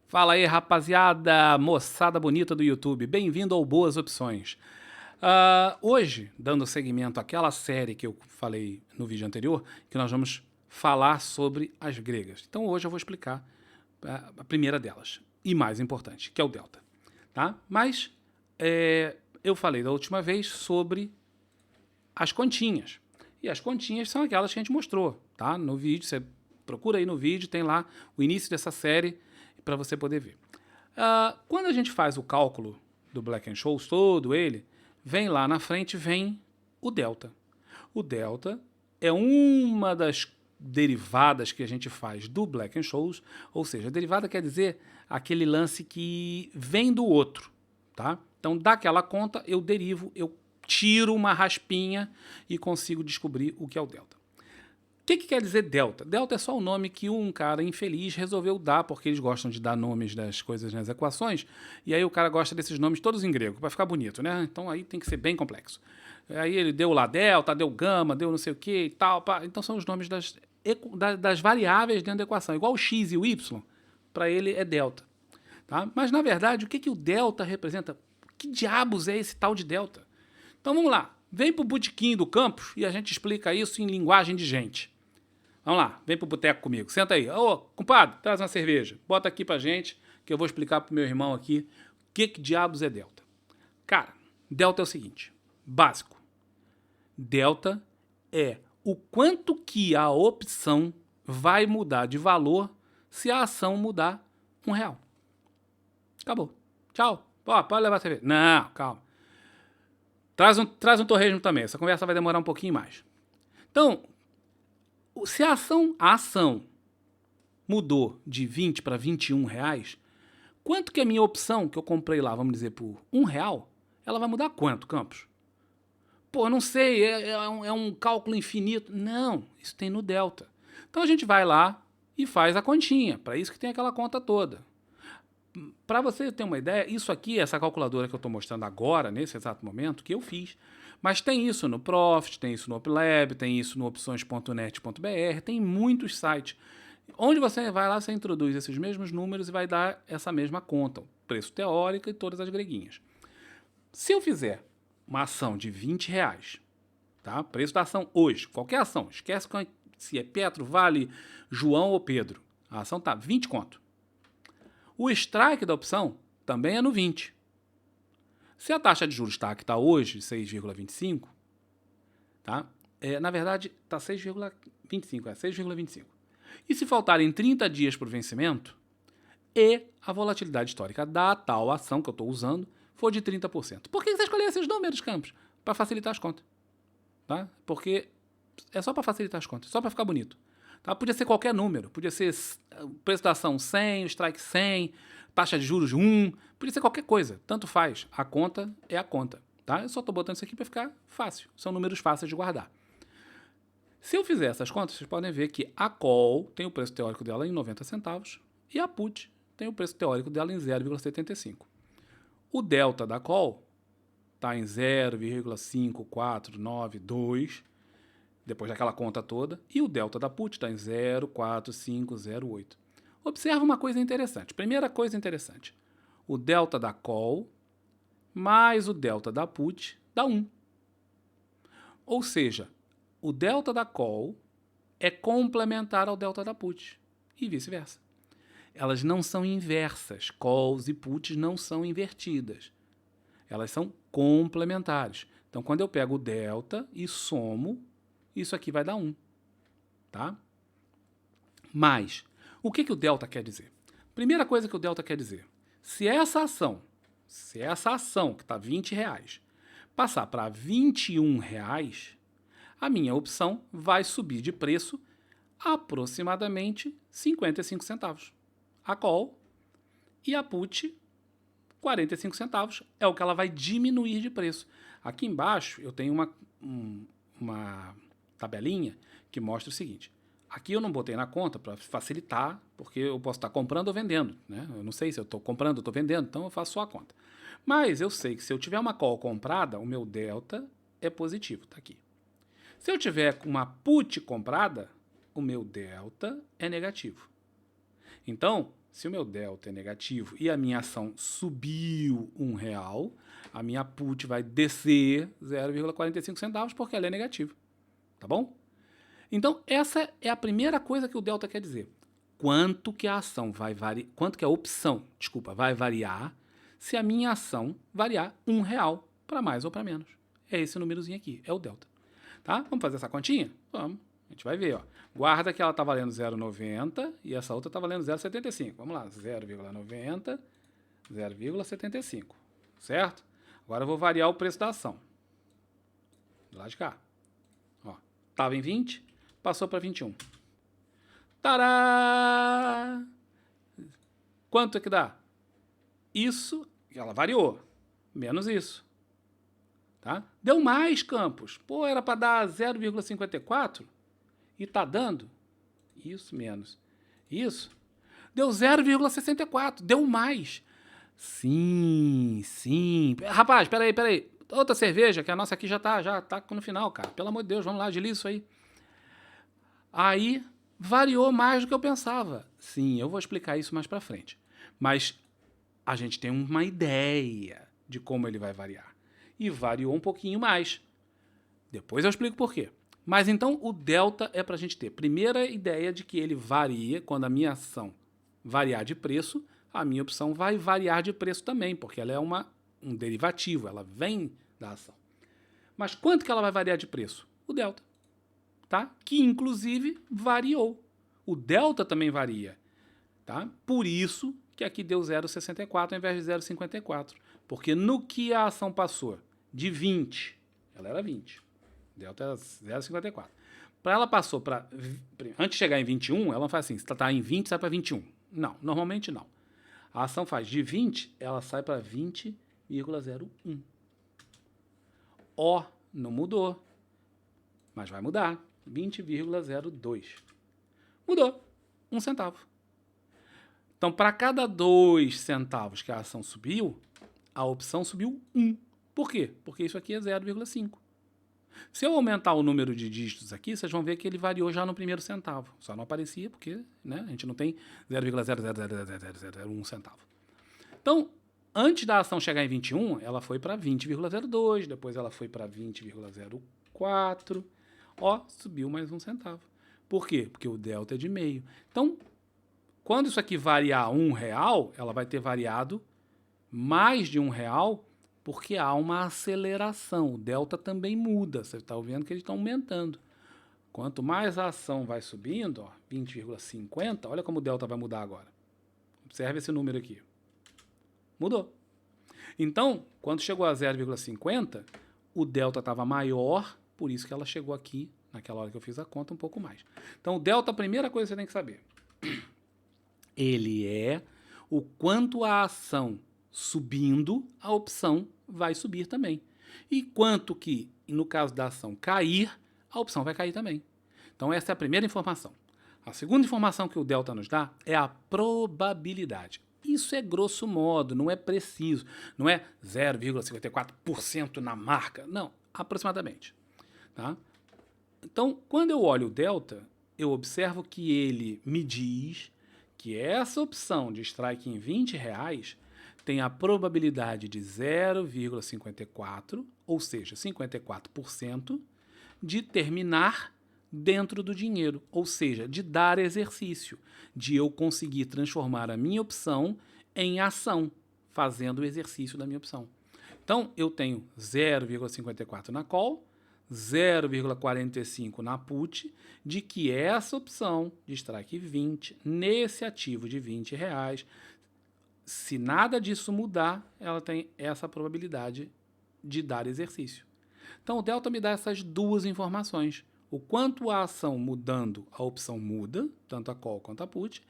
Fala aí, rapaziada, moçada bonita do YouTube, bem-vindo ao Boas Opções. Hoje, dando seguimento àquela série que eu falei no vídeo anterior, que nós vamos falar sobre as gregas. Então hoje eu vou explicar a primeira delas, e mais importante, que é o delta. Tá? Mas eu falei da última vez sobre as continhas. E as continhas são aquelas que a gente mostrou, tá? No vídeo, você procura aí no vídeo, tem lá o início dessa série para você poder ver. Quando a gente faz o cálculo do Black-Scholes todo ele, vem lá na frente, vem o delta. O delta é uma das derivadas que a gente faz do Black-Scholes, ou seja, a derivada quer dizer aquele lance que vem do outro, tá? Então, daquela conta, eu derivo, eu tiro uma raspinha e consigo descobrir o que é o delta. O que quer dizer delta? Delta é só o nome que um cara infeliz resolveu dar, porque eles gostam de dar nomes das coisas nas equações, e aí o cara gosta desses nomes todos em grego, para ficar bonito, né? Então aí tem que ser bem complexo. Aí ele deu lá delta, deu gama, deu não sei o que e tal. Então são os nomes das variáveis dentro da equação. Igual o x e o y, para ele é delta. Tá? Mas na verdade, o que o delta representa? Que diabos é esse tal de delta? Então vamos lá, vem pro botequim do campus e a gente explica isso em linguagem de gente. Vamos lá, vem pro boteco comigo, senta aí. Ô, compadre, traz uma cerveja, bota aqui pra gente, que eu vou explicar pro meu irmão aqui o que diabos é delta. Cara, delta é o seguinte, básico. Delta é o quanto que a opção vai mudar de valor se a ação mudar R$ 1. Acabou. Tchau. Pode levar a cerveja. Não, calma. Traz um torresmo também. Essa conversa vai demorar um pouquinho mais. Então, se a ação mudou de 20 para R$ 21, quanto que a minha opção, que eu comprei lá, vamos dizer, por R$ 1, ela vai mudar quanto, Campos? Pô, não sei, é um cálculo infinito. Não, isso tem no delta. Então a gente vai lá e faz a continha, para isso que tem aquela conta toda. Para você ter uma ideia, isso aqui, essa calculadora que eu estou mostrando agora, nesse exato momento, que eu fiz. Mas tem isso no Profit, tem isso no OpLab, tem isso no opções.net.br, tem muitos sites. Onde você vai lá, você introduz esses mesmos números e vai dar essa mesma conta, o preço teórico e todas as greguinhas. Se eu fizer uma ação de R$ 20, tá? Preço da ação hoje, qualquer ação, esquece se é Petro, Vale, João ou Pedro. A ação tá 20 conto. O strike da opção também é no 20. Se a taxa de juros está que está hoje, 6,25, tá? Na verdade, está 6,25, 6,25. E se faltarem 30 dias para o vencimento, e a volatilidade histórica da tal ação que eu estou usando for de 30%. Por que você escolheu esses números, Campos? Para facilitar as contas. Tá? Porque é só para facilitar as contas, só para ficar bonito. Tá? Podia ser qualquer número, podia ser o preço da ação 100, o strike 100, taxa de juros 1, podia ser qualquer coisa, tanto faz. A conta é a conta. Tá? Eu só estou botando isso aqui para ficar fácil, são números fáceis de guardar. Se eu fizer essas contas, vocês podem ver que a call tem o preço teórico dela em 90 centavos e a put tem o preço teórico dela em 0,75. O delta da call está em 0,5492, depois daquela conta toda, e o delta da put está em 0,4508. Observa uma coisa interessante. Primeira coisa interessante. O delta da call mais o delta da put dá 1. Ou seja, o delta da call é complementar ao delta da put e vice-versa. Elas não são inversas. Calls e puts não são invertidas. Elas são complementares. Então, quando eu pego o delta e somo, isso aqui vai dar 1. Tá? Mas, o que o delta quer dizer? Primeira coisa que o delta quer dizer, se essa ação que está R$ 20, passar para R$ 21, a minha opção vai subir de preço aproximadamente 55 centavos. A call e a put, 45 centavos, é o que ela vai diminuir de preço. Aqui embaixo eu tenho uma tabelinha que mostra o seguinte. Aqui eu não botei na conta para facilitar, porque eu posso estar comprando ou vendendo. Né? Eu não sei se eu estou comprando ou estou vendendo, então eu faço só a conta. Mas eu sei que se eu tiver uma call comprada, o meu delta é positivo, está aqui. Se eu tiver uma put comprada, o meu delta é negativo. Então, se o meu delta é negativo e a minha ação subiu R$ 1, a minha put vai descer 0,45 centavos porque ela é negativa. Tá bom? Então, essa é a primeira coisa que o delta quer dizer. Quanto que a ação vai variar, quanto que a opção, desculpa, vai variar se a minha ação variar R$ 1 para mais ou para menos. É esse númerozinho aqui, é o delta. Tá? Vamos fazer essa continha? Vamos. A gente vai ver, ó. Guarda que ela está valendo 0,90 e essa outra está valendo 0,75. Vamos lá, 0,90, 0,75. Certo? Agora eu vou variar o preço da ação. Do lado de cá. Ó, estava em 20, passou para 21. Tará! Quanto é que dá? Isso, ela variou. Menos isso. Tá? Deu mais, Campos. Pô, era para dar 0,54 e tá dando isso menos isso. Deu 0,64. Deu mais. Sim, sim. Rapaz, peraí. Outra cerveja, que a nossa aqui já tá no final, cara. Pelo amor de Deus, vamos lá, agiliza isso aí. Aí variou mais do que eu pensava. Sim, eu vou explicar isso mais para frente. Mas a gente tem uma ideia de como ele vai variar. E variou um pouquinho mais. Depois eu explico por quê. Mas então o delta é para a gente ter primeira ideia de que ele varia quando a minha ação variar de preço, a minha opção vai variar de preço também, porque ela é um derivativo, ela vem da ação. Mas quanto que ela vai variar de preço? O delta. Tá? Que inclusive variou. O delta também varia. Tá? Por isso que aqui deu 0,64 ao invés de 0,54. Porque no que a ação passou de 20, ela era 20. Delta era 0,54. Para ela passou para... Antes de chegar em 21, ela não faz assim, se está em 20, sai para 21. Não, normalmente não. A ação faz de 20, ela sai para 20,01. Ó, não mudou. Mas vai mudar. 20,02. Mudou. 1 centavo. Então, para cada 2 centavos que a ação subiu, a opção subiu 1. Por quê? Porque isso aqui é 0,5. Se eu aumentar o número de dígitos aqui, vocês vão ver que ele variou já no primeiro centavo. Só não aparecia porque, né, a gente não tem 0,00001 centavo. Então, antes da ação chegar em 21, ela foi para 20,02, depois ela foi para 20,04. Ó, subiu mais 1 centavo. Por quê? Porque o delta é de meio. Então, quando isso aqui variar R$ 1, ela vai ter variado mais de R$ 1, porque há uma aceleração. O delta também muda. Você está vendo que eles estão aumentando. Quanto mais a ação vai subindo, ó, 20,50, olha como o delta vai mudar agora. Observe esse número aqui. Mudou. Então, quando chegou a 0,50, o delta estava maior, por isso que ela chegou aqui, naquela hora que eu fiz a conta, um pouco mais. Então, o delta, a primeira coisa que você tem que saber, ele é o quanto a ação subindo, a opção vai subir também. E quanto que, no caso da ação cair, a opção vai cair também. Então, essa é a primeira informação. A segunda informação que o delta nos dá é a probabilidade. Isso é grosso modo, não é preciso. Não é 0,54% na marca. Não, aproximadamente. Tá? Então, quando eu olho o delta, eu observo que ele me diz que essa opção de strike em R$ 20 tem a probabilidade de 0,54, ou seja, 54%, de terminar dentro do dinheiro, ou seja, de dar exercício, de eu conseguir transformar a minha opção em ação, fazendo o exercício da minha opção. Então, eu tenho 0,54 na call, 0,45 na put, de que essa opção de strike 20, nesse ativo de R$ 20, se nada disso mudar, ela tem essa probabilidade de dar exercício. Então, o delta me dá essas duas informações. O quanto a ação mudando, a opção muda, tanto a call quanto a put,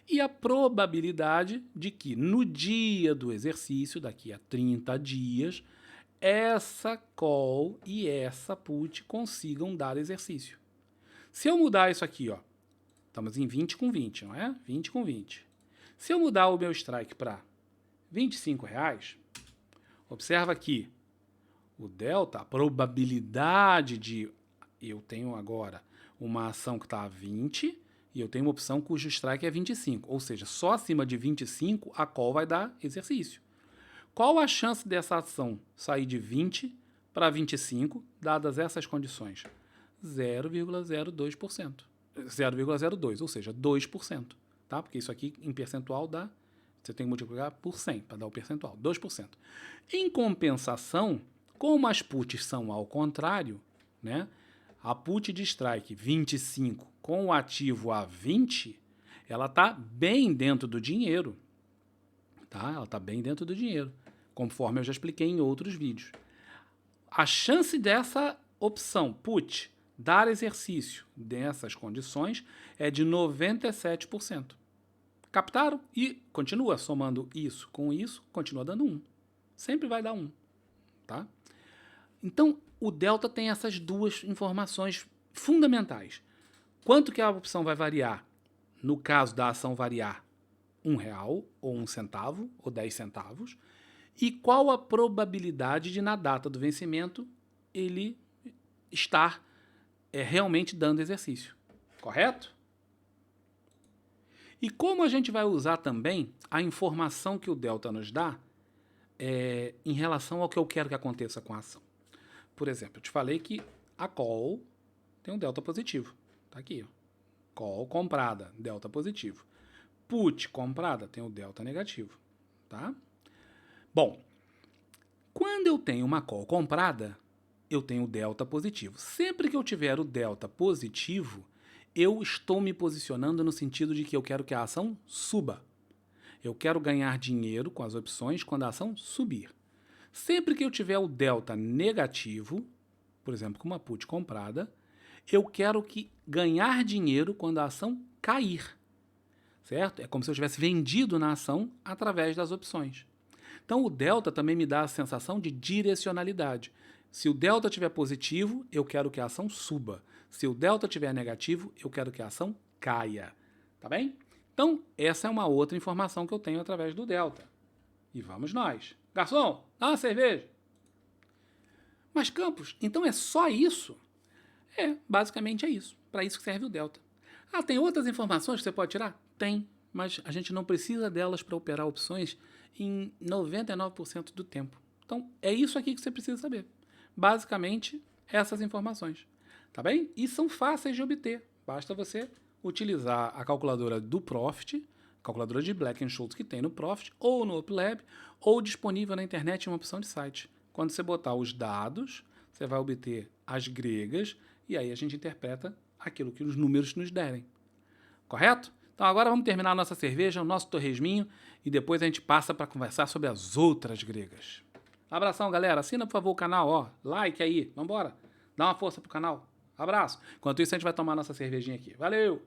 e a probabilidade de que no dia do exercício, daqui a 30 dias, essa call e essa put consigam dar exercício. Se eu mudar isso aqui, ó, estamos em 20 com 20, não é? 20 com 20. Se eu mudar o meu strike para R$ 25, observa aqui o delta, a probabilidade de eu tenho agora uma ação que está a 20 E eu tenho uma opção cujo strike é 25, ou seja, só acima de 25 a call vai dar exercício. Qual a chance dessa ação sair de 20 para 25, dadas essas condições? 0,02%. 0,02, ou seja, 2%. Tá? Porque isso aqui em percentual dá, você tem que multiplicar por 100 para dar o percentual, 2%. Em compensação, como as puts são ao contrário, né? A put de strike 25 com o ativo a 20, ela está bem dentro do dinheiro. Tá? Ela está bem dentro do dinheiro, conforme eu já expliquei em outros vídeos. A chance dessa opção put dar exercício dessas condições é de 97%. Captaram? E continua somando isso, continua dando 1. Sempre vai dar 1. Tá? Então, o delta tem essas duas informações fundamentais. Quanto que a opção vai variar? No caso da ação variar R$1, ou 1 centavo, ou 10 centavos. E qual a probabilidade de, na data do vencimento, ele estar realmente dando exercício. Correto? E como a gente vai usar também a informação que o delta nos dá em relação ao que eu quero que aconteça com a ação. Por exemplo, eu te falei que a call tem um delta positivo. Tá aqui, ó. Call comprada, delta positivo. Put comprada tem o delta negativo. Tá? Bom, quando eu tenho uma call comprada, eu tenho o delta positivo. Sempre que eu tiver o delta positivo, eu estou me posicionando no sentido de que eu quero que a ação suba. Eu quero ganhar dinheiro com as opções quando a ação subir. Sempre que eu tiver o delta negativo, por exemplo, com uma put comprada, eu quero ganhar dinheiro quando a ação cair. Certo? É como se eu tivesse vendido na ação através das opções. Então, o delta também me dá a sensação de direcionalidade. Se o delta estiver positivo, eu quero que a ação suba. Se o delta estiver negativo, eu quero que a ação caia. Tá bem? Então, essa é uma outra informação que eu tenho através do delta. E vamos nós. Garçom, dá uma cerveja. Mas, Campos, então é só isso? Basicamente é isso. Para isso que serve o delta. Tem outras informações que você pode tirar? Tem, mas a gente não precisa delas para operar opções em 99% do tempo. Então, é isso aqui que você precisa saber. Basicamente, essas informações. Tá bem? E são fáceis de obter. Basta você utilizar a calculadora do Profit, calculadora de Black-Scholes que tem no Profit, ou no UpLab, ou disponível na internet em uma opção de site. Quando você botar os dados, você vai obter as gregas, e aí a gente interpreta aquilo que os números nos derem. Correto? Então agora vamos terminar a nossa cerveja, o nosso torresminho, e depois a gente passa para conversar sobre as outras gregas. Abração, galera. Assina, por favor, o canal. Ó, like aí. Vambora. Dá uma força pro canal. Abraço. Enquanto isso, a gente vai tomar nossa cervejinha aqui. Valeu!